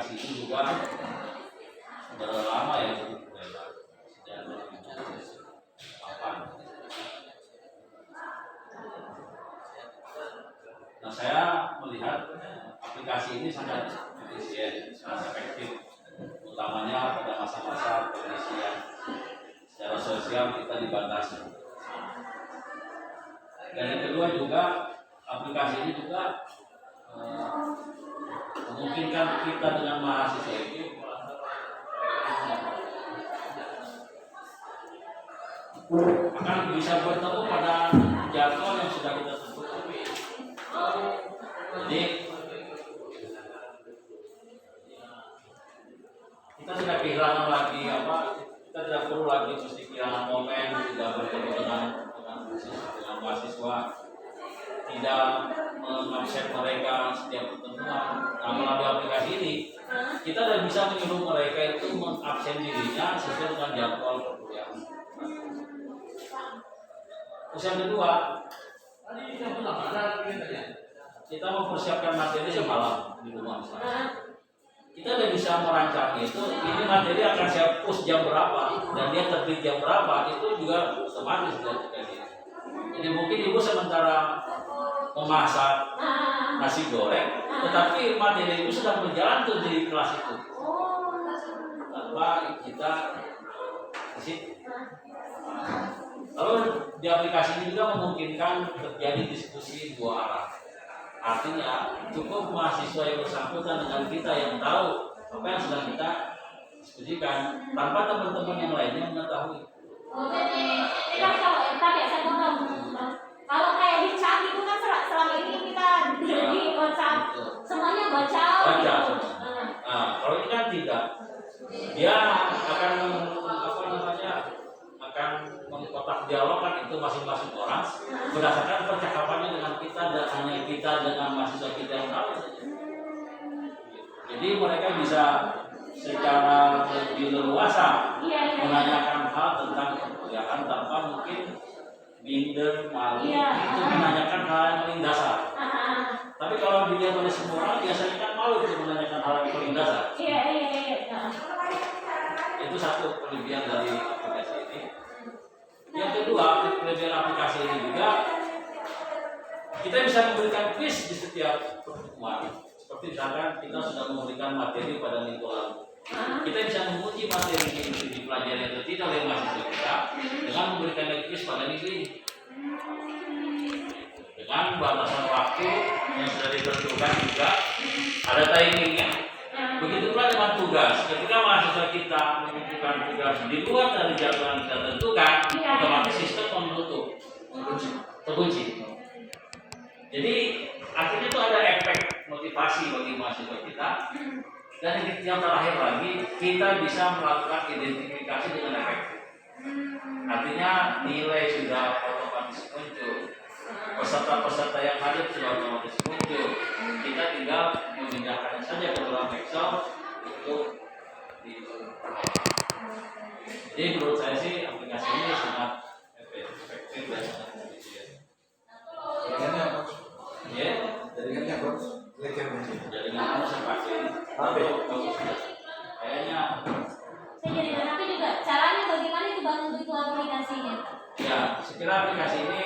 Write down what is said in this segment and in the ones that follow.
aplikasi ini juga sudah lama ya sejak 2008. Nah, saya melihat aplikasi ini sangat efisien, sangat efektif, utamanya pada masa-masa pengisian. Secara sosial kita dibatasi. Dan yang kedua juga aplikasi ini juga memungkinkan kita dengan mahasiswa itu akan bisa bertemu pada jadwal yang sudah kita tentukan. Jadi kita tidak kehilangan lagi kita tidak perlu lagi mesti kehilangan momen tidak bertemu dengan mahasiswa, tidak mengabsen mereka setiap pertemuan. Nah, melalui aplikasi ini kita sudah bisa menyuruh mereka itu mengabsen dirinya sesuai dengan jadwal perkuliahan. Terus yang kedua, kita mempersiapkan materi semalam di rumah misalnya. Kita udah bisa merancang itu, ini materi akan saya push jam berapa dan dia terbit jam berapa, itu juga otomatis terjadi. Jadi mungkin ibu sementara memasak nasi goreng, tetapi materi itu sudah berjalan tuh di kelas itu tanpa kita kasih. Lalu di aplikasi ini juga memungkinkan terjadi diskusi dua arah. Artinya cukup mahasiswa yang bersangkutan dengan kita yang tahu apa yang sedang kita diskusikan tanpa teman-teman yang lainnya mengetahui. Kalau kayak di chat itu kan selama ini kita di WhatsApp semuanya baca. Nah, kalau ini kan tidak, dia akan akan mengkotak dialog kan itu masing-masing orang berdasarkan percakapannya dengan kita dan hanya kita dengan mahasiswa kita yang tahu. Jadi mereka bisa secara lebih leluasa menanyakan hal tentang perkuliahan tanpa mungkin minder, malu, itu menanyakan hal yang paling dasar. Tapi kalau dilihat oleh semua orang biasanya kan malu untuk menanyakan hal yang paling dasar. Itu satu kelebihan dari aplikasi ini. Yang kedua, kelebihan aplikasi ini juga kita bisa memberikan quiz di setiap pertemuan. Seperti misalkan kita sudah memberikan materi pada minggu lalu, kita bisa menguji materi ini dipelajari atau tidak oleh mahasiswa kita dengan memberikan quiz pada minggu ini dengan batasan waktu yang sudah ditentukan juga ada timingnya. Begitu pula dengan tugas. Ketika mahasiswa kita menentukan tugas di luar dari jadwal yang kita tentukan, otomatis sistem menutup, terkunci. Jadi akhirnya itu ada efek motivasi bagi mahasiswa kita. Dan yang terakhir lagi, kita bisa melakukan identifikasi dengan efektif. Artinya nilai sudah otomatis muncul, peserta-peserta yang hadir sudah otomatis muncul. Kita tinggal memindahkan saja ke dalam Excel untuk jadi menurut saya sih aplikasi ini sangat efektif dan sangat efisien. Jaringannya apa? Ya, Jaringannya bagus. jaringan saya pakai. Tapi bagus. Kayaknya. Saya jaringan tapi juga caranya bagaimana itu bang untuk itu aplikasinya? Ya, sekira aplikasi ini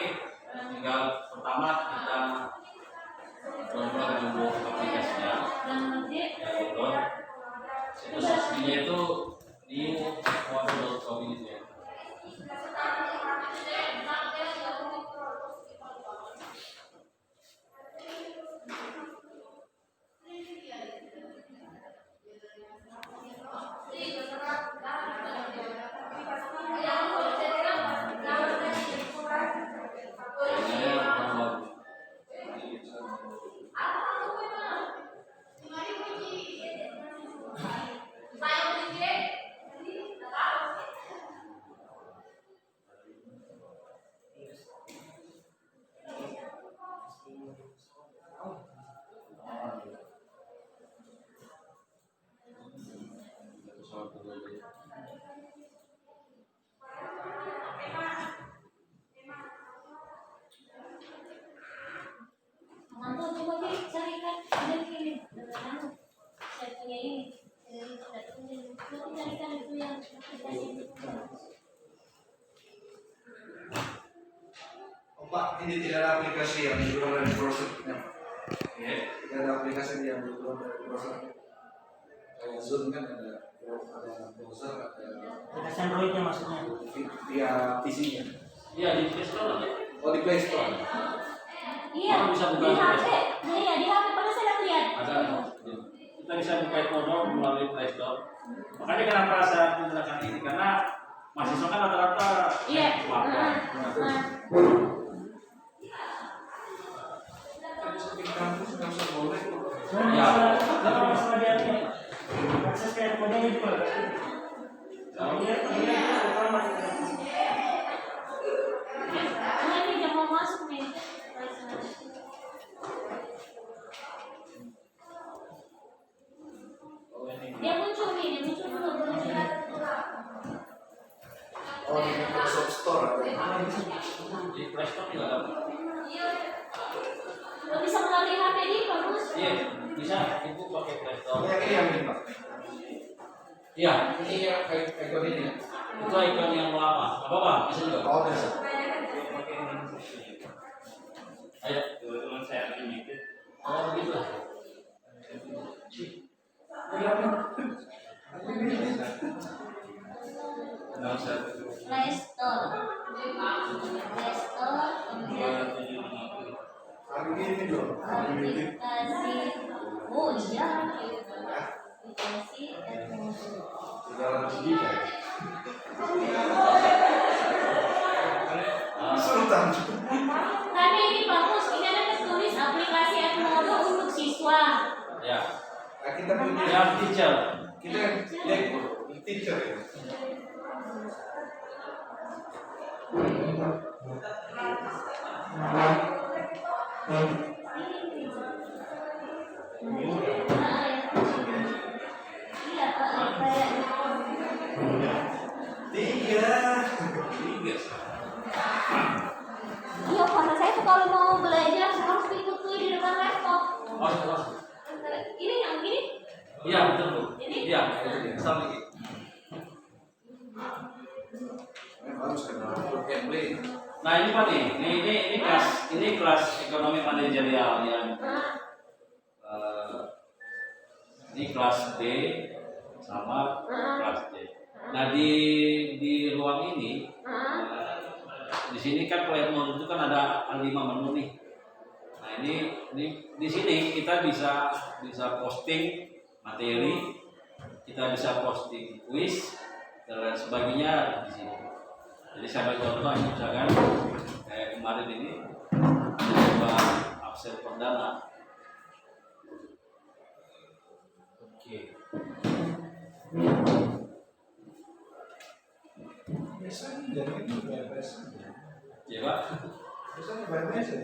tinggal pertama kita download dulu aplikasinya. Download. Situs resminya itu new.model.com ini ya. carikan itu yang aplikasi. Oh, Pak, ini tidak ada aplikasi yang dijual dari browsernya. Ya. Tidak ada aplikasi yang dijual dari browser. Kayak Zoom kan ada browser, ada Aplikasi Androidnya maksudnya. via PC-nya. Iya di Play Store ada. Oh, di Play Store. Iya. Orang bisa buka di di HP. Play Nah, iya di HP pernah saya lihat. Ada. Kita bisa buka Kodo melalui Play Store. Makanya kenapa saya menggunakan ini karena mahasiswa kan rata-rata Iya. smartphone. Di kampus nggak usah boleh. Ya. Kalau masalah dia akses kayak kode itu. Kalau dia pertama Ini dia mau masuk nih. Dia muncul nih, dia muncul dulu belum lihat. Oh, di Microsoft Store ada. Di Play Store juga ada. Lo bisa melalui HP ini bagus. Iya, bisa ibu pakai Play Store. Yang ini yang ini, Pak. Iya, Ini yang kayak ikon ini ya. itu ikon yang lama. Apa Bang? Bisa juga. Oh, bisa. Ayo, teman saya limited. Oh, begitu. Play Store. Play Store, kemudian Hari ini dong. aplikasi. Oh iya, aplikasi Di dalam sini ya. Sultan. Tapi ini bagus, ini ada tertulis aplikasi Edmodo untuk siswa. Ya, Nah, kita punya yang teacher. kita yang teacher ya. Iya, kayak Tiga. iya karena saya tuh kalau mau belajar harus ikut tuh di depan laptop. Oh, terus. Ini yang gini? Iya, betul Bu. Ini? Iya, sama lagi. Harus kena play. Nah, ini Pak nih. Ini kelas ekonomi manajerial yang ini kelas B sama kelas C. Nah, di ruang ini di sini kan kalau Edmodo itu kan ada 5 menu nih. Nah, ini di sini kita bisa posting materi, kita bisa posting quiz dan lain sebagainya di sini. Jadi saya bagi contoh misalkan kayak kemarin ini kita coba absen perdana. Oke. Biasanya jaringan itu BPS. Ya Pak. Biasanya BPS ya.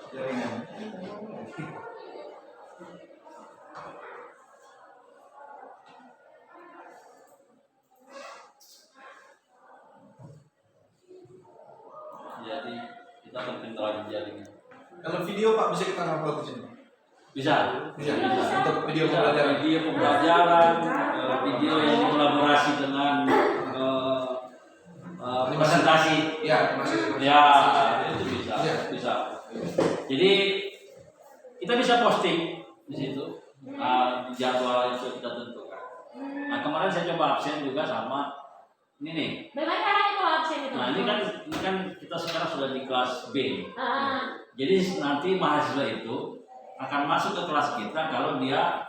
Jaringan. Jadi kita terpintar jaringan. Kalau video Pak bisa kita upload di sini. Bisa. Bisa. Untuk video pembelajaran. Video pembelajaran, video yang kolaborasi dengan presentasi. Ya, masih. Ya, itu bisa. Iya. Bisa. Jadi kita bisa posting di situ jadwal itu kita tentukan. Nah, kemarin saya coba absen juga sama ini nih. Bagaimana caranya kalau absen itu? Nah, ini kan kita sekarang sudah di kelas B. Ah, Jadi nanti mahasiswa itu akan masuk ke kelas kita kalau dia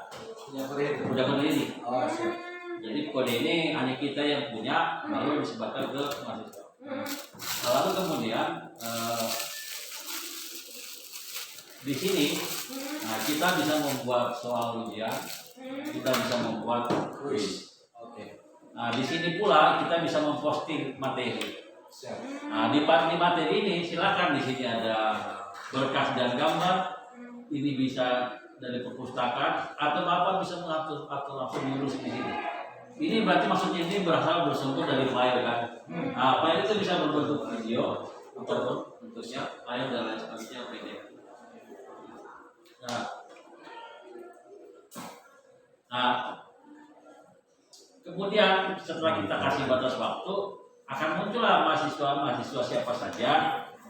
Punya kode. udah kode ini. Oh, siap. Jadi kode ini hanya kita yang punya, lalu disebarkan ke mahasiswa. Nah, lalu kemudian di sini, nah kita bisa membuat soal ujian, kita bisa membuat quiz. Oke. Nah, di sini pula kita bisa memposting materi. Siap. Nah, di materi ini silakan di sini ada berkas dan gambar. Ini bisa dari perpustakaan atau Bapak bisa mengatur atau langsung menulis di sini. Ini berarti maksudnya ini berasal bersumber dari file kan. Nah, file itu bisa berbentuk video ataupun bentuknya file dan lain sebagainya PDF. Nah, Nah, kemudian setelah kita kasih batas waktu, akan muncullah mahasiswa siapa saja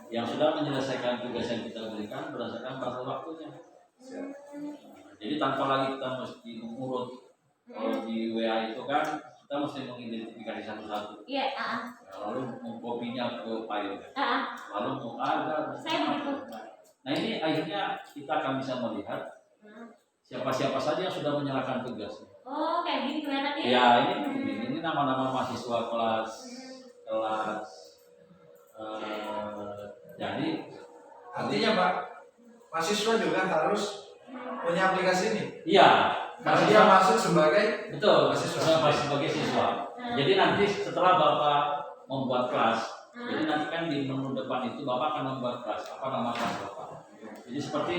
yang sudah menyelesaikan tugas yang kita berikan berdasarkan batas waktunya. Jadi tanpa lagi kita mesti mengurut. Kalau di WA itu kan kita mesti mengidentifikasi satu-satu. Iya, Lalu mengkopinya ke file. Lalu mau ada. Saya begitu. Nah ini akhirnya kita akan bisa melihat siapa-siapa saja yang sudah menyerahkan tugas. Oh, kayak gini kelihatan ya? Ya ini nama-nama mahasiswa kelas jadi Artinya Pak, mahasiswa juga harus punya aplikasi ini. iya. Karena dia masuk sebagai Betul, mahasiswa. sebagai siswa. Jadi nanti setelah Bapak membuat kelas, jadi nanti kan di menu depan itu Bapak akan membuat kelas, apa nama kelas Bapak. Jadi seperti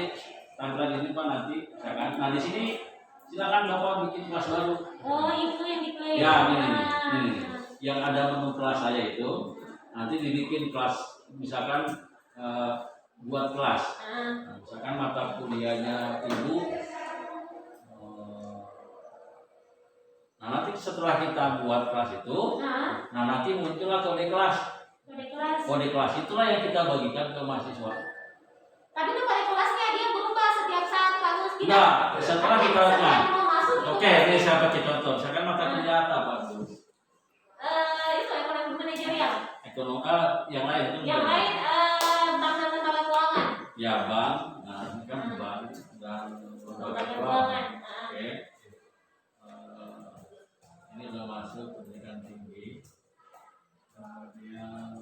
tampilan ini Pak nanti, ya kan? Nah di sini silakan Bapak bikin kelas baru. Oh, itu yang diklik. Ya ini, yang ada menu kelas saya itu nanti dibikin kelas, misalkan buat kelas. Nah, misalkan mata kuliahnya Ibu. Nah nanti setelah kita buat kelas itu, nah nanti muncullah kode kelas. Kode kelas itulah yang kita bagikan ke mahasiswa. Tapi itu kode kelasnya dia berubah setiap saat kamus tidak. Nah, setelah kita Saya mau masuk. Oke, ini saya bagi contoh. Misalkan mata kuliah apa Pak? Itu ekonomi manajerial. Ekonomi yang lain itu. Yang lain bank dan lembaga keuangan. Ya bank, nah ini kan bank dan lembaga keuangan. Oke. Ini udah masuk pendidikan tinggi. Kemudian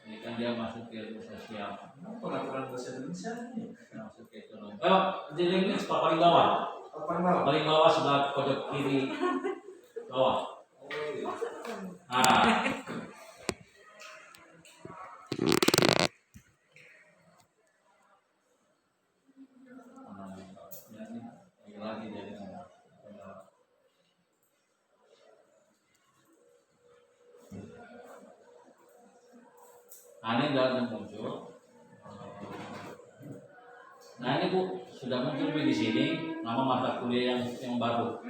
ini kan dia masuk ke ilmu sosial. Pengaturan bahasa Indonesia ini. Masuk ke ekonomi. Di link paling bawah. Paling bawah sebelah pojok kiri bawah. Nah. Lagi dari sana. Nah ini udah muncul. Nah ini Bu sudah muncul di sini nama mata kuliah yang baru.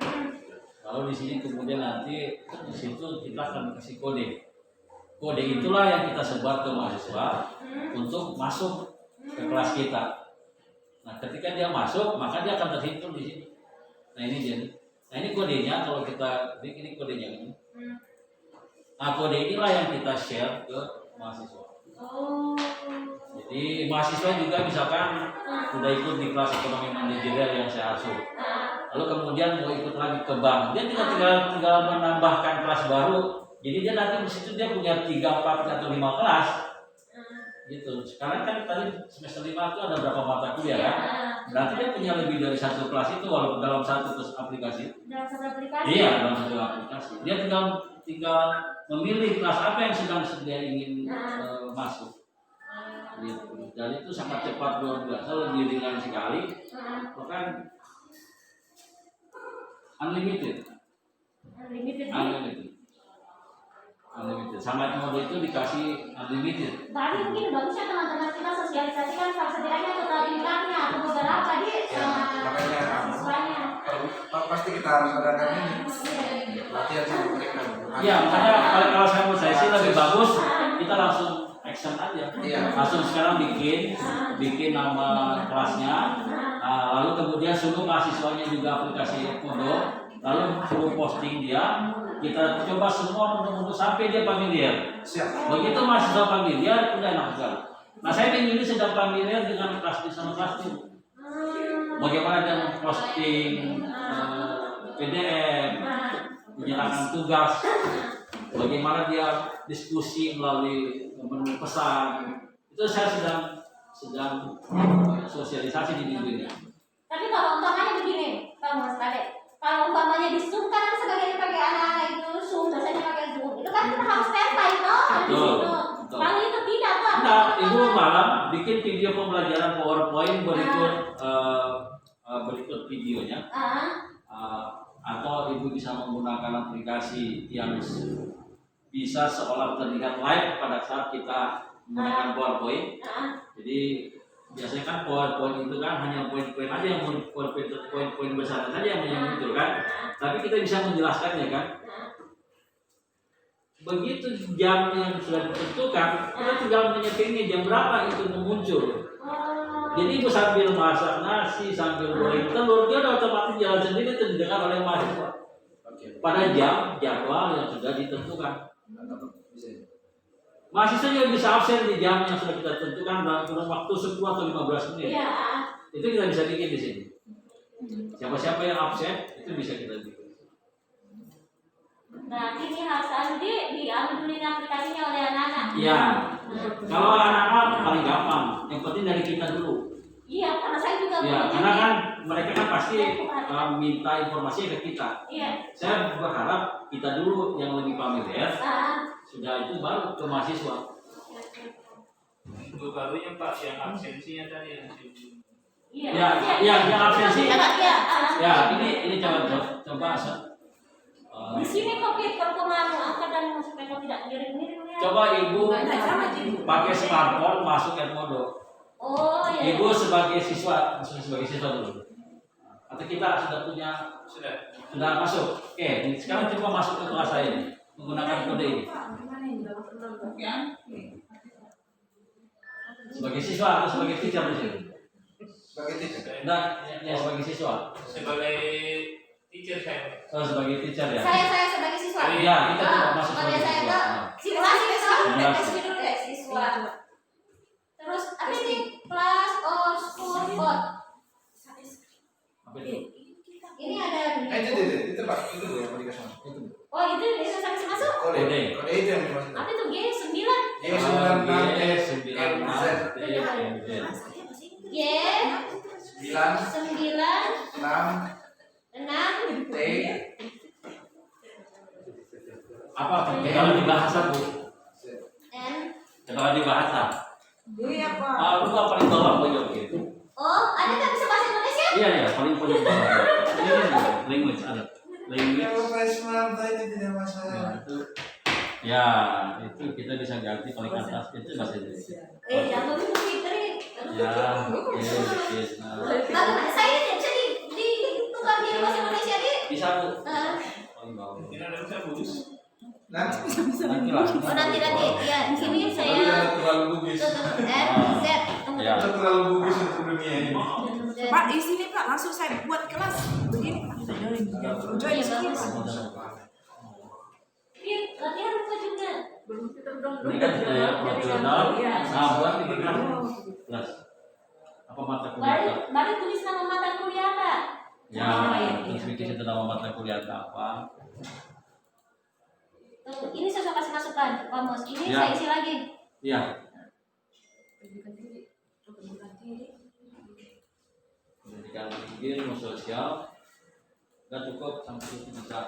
Lalu di sini kemudian nanti di situ kita akan kasih kode. Kode itulah yang kita sebar ke mahasiswa untuk masuk ke kelas kita. Nah ketika dia masuk maka dia akan terhitung di sini. Nah ini dia. Nah ini kodenya kalau kita ini kodenya ini. Nah kode inilah yang kita share ke mahasiswa. Oh. Jadi mahasiswa juga misalkan sudah ikut di kelas ekonomi manajerial yang saya asuh, lalu kemudian mau ikut lagi ke bank, dia tinggal menambahkan kelas baru. Jadi dia nanti di situ dia punya 3, 4 atau 5 kelas, gitu. Sekarang kan tadi semester 5 itu ada berapa mata kuliah kan? Berarti dia punya lebih dari 1 kelas itu walaupun dalam satu aplikasi. Dalam satu aplikasi. Iya dalam satu aplikasi. Dia tinggal memilih kelas apa yang sedang dia ingin masuk. Gitu. Dan itu sangat cepat luar biasa, lebih ringan sekali, bahkan unlimited. Sama mode itu dikasih unlimited. Berarti mungkin bagusnya teman-teman kita sosialisasikan setidaknya ke tingkatnya atau beberapa di siswanya. Pasti kita harus adakan ini latihan sama mereka. Iya, makanya kalau saya menurut saya sih lebih bagus kita langsung action aja. Langsung sekarang bikin nama kelasnya, lalu kemudian suruh mahasiswanya juga aplikasi Kodo, lalu suruh posting dia. Kita coba semua untuk sampai dia familiar. Begitu mahasiswa familiar, udah enak sekali. Nah saya ini sedang familiar dengan kelas sama kelas itu. Bagaimana dia memposting PDF, menyerahkan tugas, bagaimana dia diskusi melalui menu pesan. Itu saya sedang sosialisasi di minggu ini. Tapi kalau umpamanya begini, Pak Mas Kade, kalau umpamanya di Zoom kan sebagian pakai anak-anak itu Zoom, dosennya pakai Zoom, itu kan kita harus standby toh di situ. Kalau itu tidak tuh. Nah, Ibu malam bikin video pembelajaran PowerPoint berikut videonya. Atau Ibu bisa menggunakan aplikasi yang bisa seolah terlihat live pada saat kita menggunakan PowerPoint. Jadi biasanya kan PowerPoint itu kan hanya poin-poin aja yang poin-poin bagi bersama saja yang muncul kan. Tapi kita bisa menjelaskannya kan. Begitu jam yang sudah ditentukan, kita tinggal menyetingnya jam berapa itu muncul. Jadi ibu sambil masak nasi, sambil goreng telur, dia udah otomatis jalan sendiri terdengar oleh mahasiswa. Pada jam jadwal yang sudah ditentukan. Mahasiswa juga bisa absen di jam yang sudah kita tentukan dalam kurun waktu 10 atau 15 menit. Iya. Itu kita bisa bikin di sini. Siapa-siapa yang absen itu bisa kita bikin. Nah, ini harus diambil aplikasinya oleh anak-anak. Iya. Kalau anak-anak paling gampang, yang penting dari kita dulu. Iya, karena saya juga. Ya, karena kan mereka kan pasti minta informasi ke kita. Iya. Saya berharap kita dulu yang lebih familiar. Ah. Sudah itu baru ke mahasiswa. Itu barunya Pak yang absensinya tadi yang Iya. Ya, yang absensi. Iya. Ya, ini coba. Di sini kopi perkembangan angkatan supaya kau tidak miring-miring ya. Coba ibu pakai smartphone masuk Edmodo. Oh iya. Ibu sebagai siswa, maksudnya sebagai siswa dulu. Atau kita sudah punya sudah masuk. Oke, sekarang coba masuk ke kelas saya ini, menggunakan kode ini. Sebagai siswa atau sebagai teacher di sini? Sebagai teacher. Enggak, ya sebagai siswa. sebagai teacher saya. Oh, sebagai teacher ya. Saya sebagai siswa. Iya, kita coba masuk Kode sebagai saya siswa. ke simulasi Simulasi. dulu deh siswa. Terus apa ini class or school code? Apa itu? Ini ada. Itu Pak, itu yang mau dikasih masuk. Itu. Oh itu bisa sampai masuk. Kode itu yang dimaksud. Apa itu G 9? G 9 6 T. Apa? Kalau di bahasa Bu. N. Kalau di bahasa. Iya Pak. Lu nggak paling bawah Bu gitu. Oh, ada kan bisa bahasa Indonesia? Iya, paling bawah. Ini language ada. Language. Kalau freshman tadi tidak masalah. Ya, itu kita bisa ganti paling atas itu bahasa Indonesia. Jangan lupa Twitter ini. Ya, yes. Bagaimana saya tidak bisa ditukar jadi bahasa Indonesia di? Bisa Bu. Eh, Paling bawah. Tidak ada bisa bagus. Nanti Nanti lah. Oh nanti ya ini saya terlalu bugis. Z tunggu Ya. Itu terlalu bugis untuk dunia ini. Pak di sini Pak langsung saya buat kelas begini Pak. Join di sini Pak. Iya latihan lupa juga. Ini kan kita ya profesional. Nah, buat bikin kelas. Apa mata kuliah? Baru tulis nama mata kuliah Kak. Ya, terus bikin itu nama mata kuliah apa? Tuh, ini saya kasih masukan, Pak Mos. Ini Ya. saya isi lagi. Iya. Pendidikan tinggi, ilmu sosial, nggak cukup sampai itu bisa.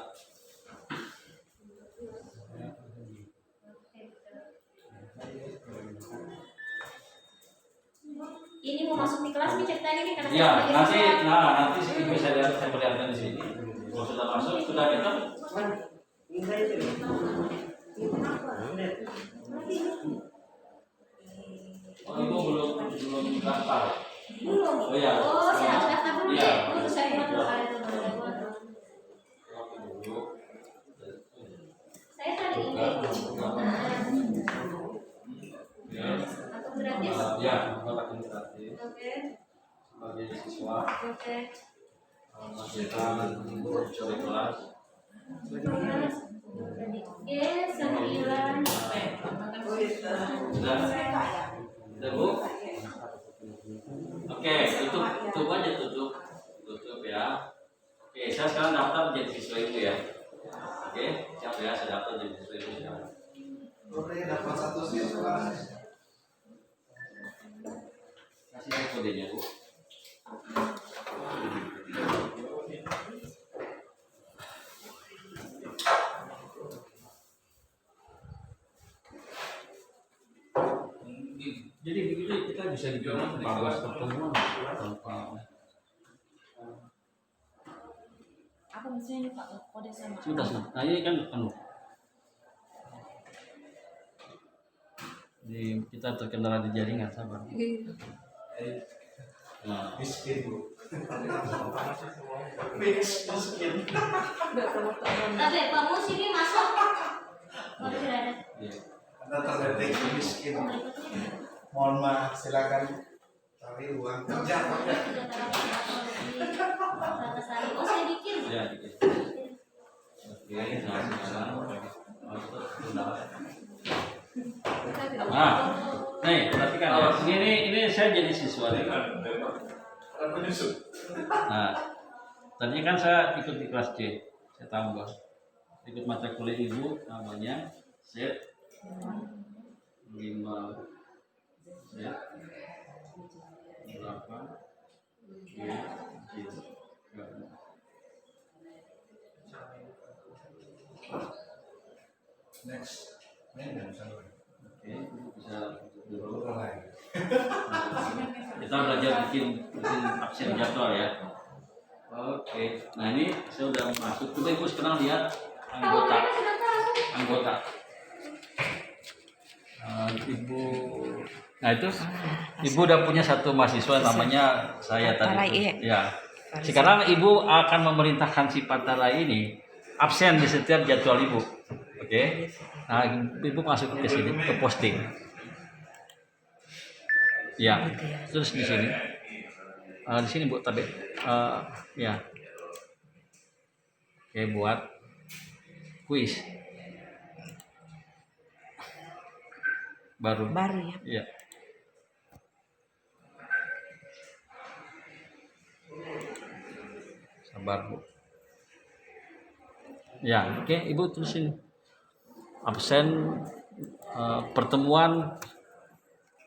Ini mau masuk di kelas nih ceritanya nih karena Iya, saya nanti, siswa. nanti bisa lihat, saya perlihatkan di sini. Kalau sudah masuk, sudah kita. Oh, ibu belum daftar. Belum. Oh iya. Oh, saya harus daftar dulu Iya. deh. Dulu saya buat dulu ada itu dulu. Saya tadi ini. Ya. Atau gratis? Ya, Bapak gratis. Oke. Sebagai siswa, Oke. kita coba kelas. G 9. Sudah, sudah Bu. Oke, tutup aja tutup ya. Oke, saya sekarang daftar menjadi siswa ibu ya. Oke, siap ya, saya daftar jadi siswa ibu sekarang. Oke, dapat satu siswa. Kasih saya kodenya Bu. Jadi begitu kita bisa dibilang 14 pertemuan tanpa. Apa misalnya Pak kode sama? Sebentar. Nah ini kan kita terkendala di jaringan, sabar. Nah, Miskin Bu. Miskin. Tapi kamu sini masuk. Oh, sudah ada. Iya. Anda terdeteksi miskin. Mohon maaf, silakan cari uang kerja. Sudah taruh atas tali. Oh, saya bikin. Ya, dikit. Oke, nah sekarang masuk ke dalam. Nah, nih perhatikan ya. Ini saya jadi siswa nih. Apa nyusun? Nah, tadinya kan saya ikut di kelas C, saya tambah ikut mata kuliah ibu namanya set 5 set 8 Next. Ini nggak bisa lagi. Oke, bisa dulu. Ulang lagi. Kita belajar bikin absen jadwal ya. Oke, nah ini saya udah masuk. Coba ibu sekarang lihat Tahu anggota. mereka sudah tahu. Anggota. Ibu, nah itu ibu udah punya satu mahasiswa namanya saya tadi. Ya. Sekarang ibu akan memerintahkan si Patarai ini absen di setiap jadwal ibu. Oke. Nah, ibu masuk ke sini ke posting. Ya. Terus di sini. Di sini Bu tadi. Ya. Oke, buat kuis. Baru ya. Iya. Sabar Bu. Ya, oke Ibu terusin. Absen pertemuan.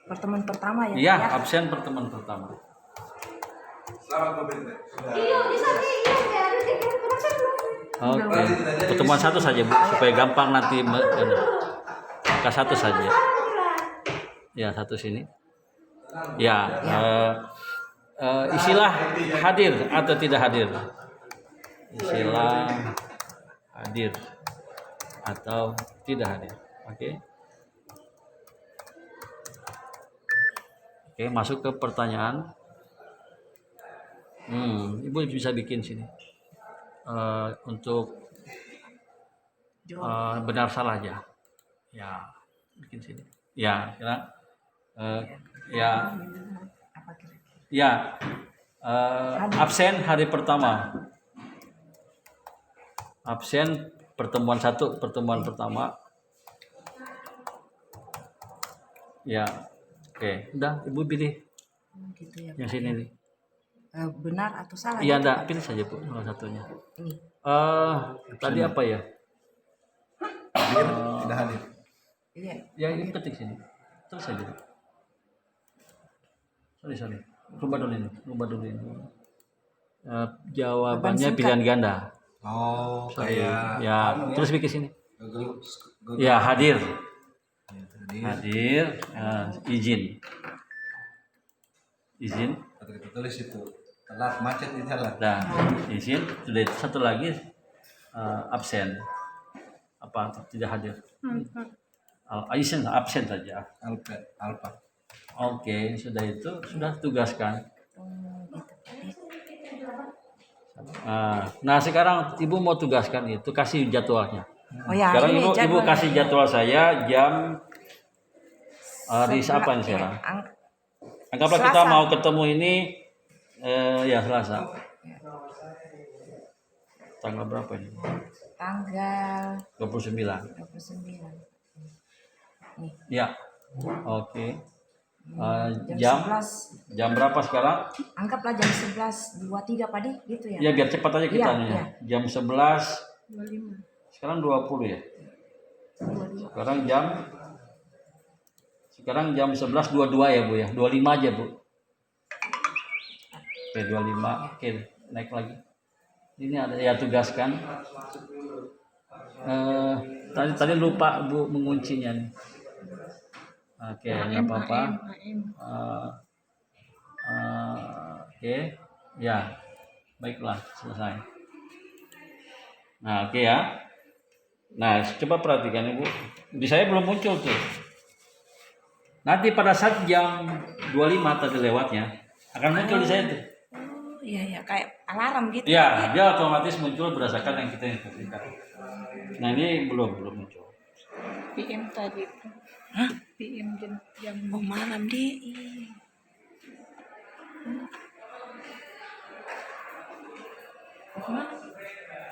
Pertemuan pertama ya. Iya, absen pertemuan pertama. Selamat pemerintah. Sudah. Iya, bisa nih. Iya, saya ada di kurang saya belum. Oke. Pertemuan satu saja Bu, supaya gampang nanti angka satu saja. Ya, satu sini. Ya, istilah hadir atau tidak hadir. Istilah hadir atau tidak hadir. Oke. Oke, masuk ke pertanyaan. Ibu bisa bikin sini. Untuk benar salah aja. Ya, bikin sini. Ya, kira. Ya. Ya. Absen hari pertama. Absen pertemuan satu, pertemuan pertama. Ya. Oke, udah Ibu pilih. Gitu ya. Yang sini nih. Benar atau salah? Iya, gitu, enggak, Pak? pilih saja Bu salah satunya. Ini. Tadi apa ya? Tidak hadir. Iya. Ya ini ketik sini. Terus saja. Sorry. Rubah dulu ini. Jawabannya singkat. pilihan ganda. Oh, Sorry. kayak Ya, anu terus bikin sini. Google. Ya, hadir. Hadir. Hadir, izin. Atau kita tulis itu telat macet di jalan. Nah, izin. Sudah itu satu lagi absen. Apa tidak hadir? Absen saja. Alfa. Oke, sudah itu sudah tugaskan. Nah sekarang ibu mau tugaskan itu kasih jadwalnya. Oh ya, Sekarang ini ibu jadwal kasih ya. jadwal saya jam di apa ini sekarang? Anggaplah kita Selasa. mau ketemu ini ya Selasa. Tanggal berapa ini? Tanggal 29. 29. Nih, Ya. Oke. jam Jam 11. jam berapa sekarang? Anggaplah jam 11.23 Padi, gitu ya. Ya biar cepat aja kita Iya, nih. iya. Jam 11. 25. Sekarang 20 ya. 22. Sekarang jam 11.22 ya Bu ya. 25 aja Bu. Oke, 25. Oke, naik lagi. Ini ada ya tugaskan. Tadi lupa Bu menguncinya nih. Oke, nggak apa-apa. Oke, ya, baiklah selesai. Nah, oke ya. Nah, coba perhatikan Ibu. Di saya belum muncul tuh. Nanti pada saat jam 25 tadi lewatnya akan muncul di saya tuh. Oh, iya kayak alarm gitu. Ya, dia otomatis muncul berdasarkan yang kita instruksikan. Nah ini belum muncul. PM tadi. Hah? PM jam Oh malam deh.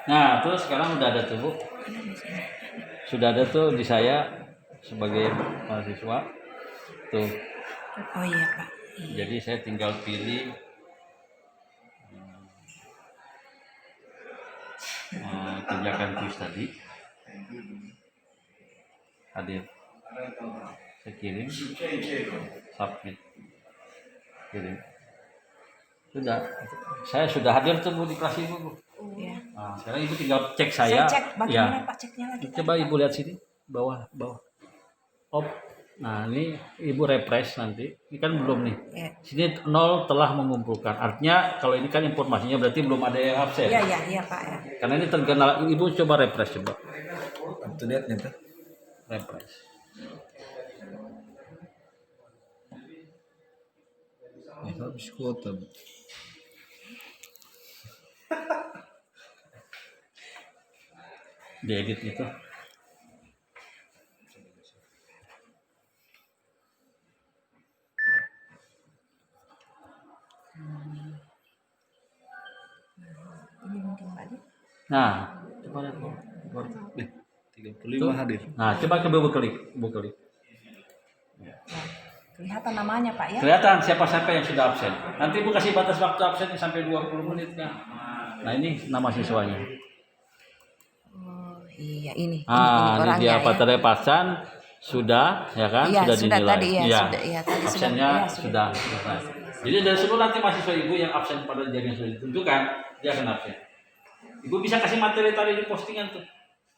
Nah terus sekarang udah ada tuh Bu. Sudah ada tuh di saya sebagai mahasiswa tuh. Oh iya Pak. Iya. Jadi saya tinggal pilih kerjakan kuis tadi. Hadir. Saya kirim. Submit. Kirim. Sudah. Saya sudah hadir tuh Bu di kelas Ibu Bu. Iya. Nah, sekarang Ibu tinggal cek Saya saya. cek bagaimana Ya. Pak ceknya lagi. Coba Ibu lihat sini. Bawah. Op. Nah ini Ibu refresh nanti. Ini kan belum nih. Ya. Sini 0 telah mengumpulkan. Artinya kalau ini kan informasinya berarti belum ada yang absen. Iya Pak ya. Karena ini terkenal. Ibu coba refresh coba. Up to date nih, Pak. Refresh. Habis kuota. Diedit itu. Ini mungkin Pak Dit. Nah, coba lihat. 35 hadir. Nah, coba ke Ibu klik. Kelihatan namanya Pak ya. Kelihatan siapa-siapa yang sudah absen. Nanti Ibu kasih batas waktu absen sampai 20 menit kan. Nah, ini nama siswanya. Oh iya ini. Ah, ini orangnya dia ya. Patria Pasan sudah ya kan Iya, sudah sudah dinilai. tadi ya, Iya. sudah, iya, tadi Absennya sudah, iya, sudah selesai. Jadi dari seluruh nanti mahasiswa Ibu yang absen pada jam yang sudah ditentukan, dia akan absen. Ibu bisa kasih materi tadi di postingan tuh.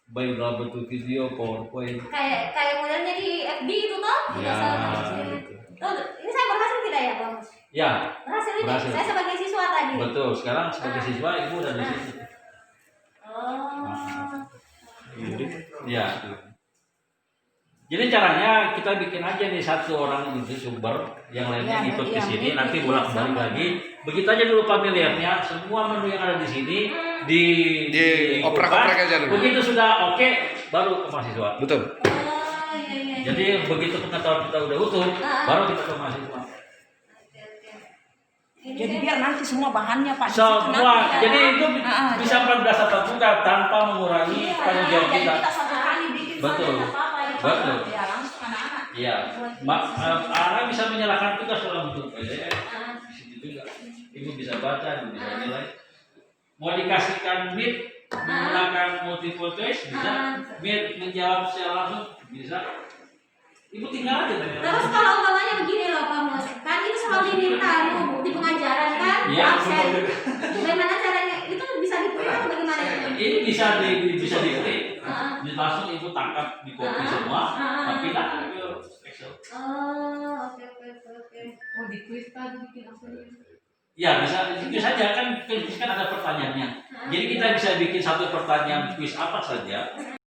Baik dalam bentuk video, PowerPoint. Kayak modelnya di FB itu toh? Ya, Gitu. Tuh, ini saya berhasil tidak ya, Bang? Ya, Berhasil ini. Berhasil. Saya sebagai siswa tadi. betul. Sekarang sebagai siswa Ibu udah di sini. Oh. Ya. Jadi caranya kita bikin aja nih satu orang itu sumber, yang lainnya Iya, ikut ke iya, sini, mungkin nanti iya, bolak-balik sama. lagi. Begitu aja dulu familiarnya, semua menu yang ada di sini di Oprek-oprek aja dulu. Begitu sudah oke, baru ke mahasiswa. Betul. Oh, iya. Jadi begitu pengetahuan kita udah utuh, baru kita ke mahasiswa. Jadi biar nanti semua bahannya Pak. di situ Semua, nanti ya. jadi itu bisa jadi- 14 tatap muka tanpa mengurangi Iya, tanggung jawab Jadi kita. kita satu kali bikin Betul. saja, nggak apa-apa ya. Betul. Ya langsung anak-anak. Iya, anak bisa menyalahkan tugas dalam bentuk PDF. Di situ juga, Ibu bisa baca, Ibu bisa nilai. Mau dikasihkan Meet menggunakan multiple choice bisa, Meet menjawab secara langsung bisa. Ibu tinggal aja tanya. Terus kalau umpamanya begini loh Pak Mus, kan itu selalu diminta di pengajaran kan, Iya. absen. Bagaimana caranya? Itu bisa diprint atau bagaimana itu? Ini bisa di-print, langsung Ibu tangkap di copy semua, tapi lah ke Excel. Oh, oke. Oh di quiz tadi bikin apa ya? Ya bisa saja kan ada pertanyaannya. Jadi kita bisa bikin satu pertanyaan kuis apa saja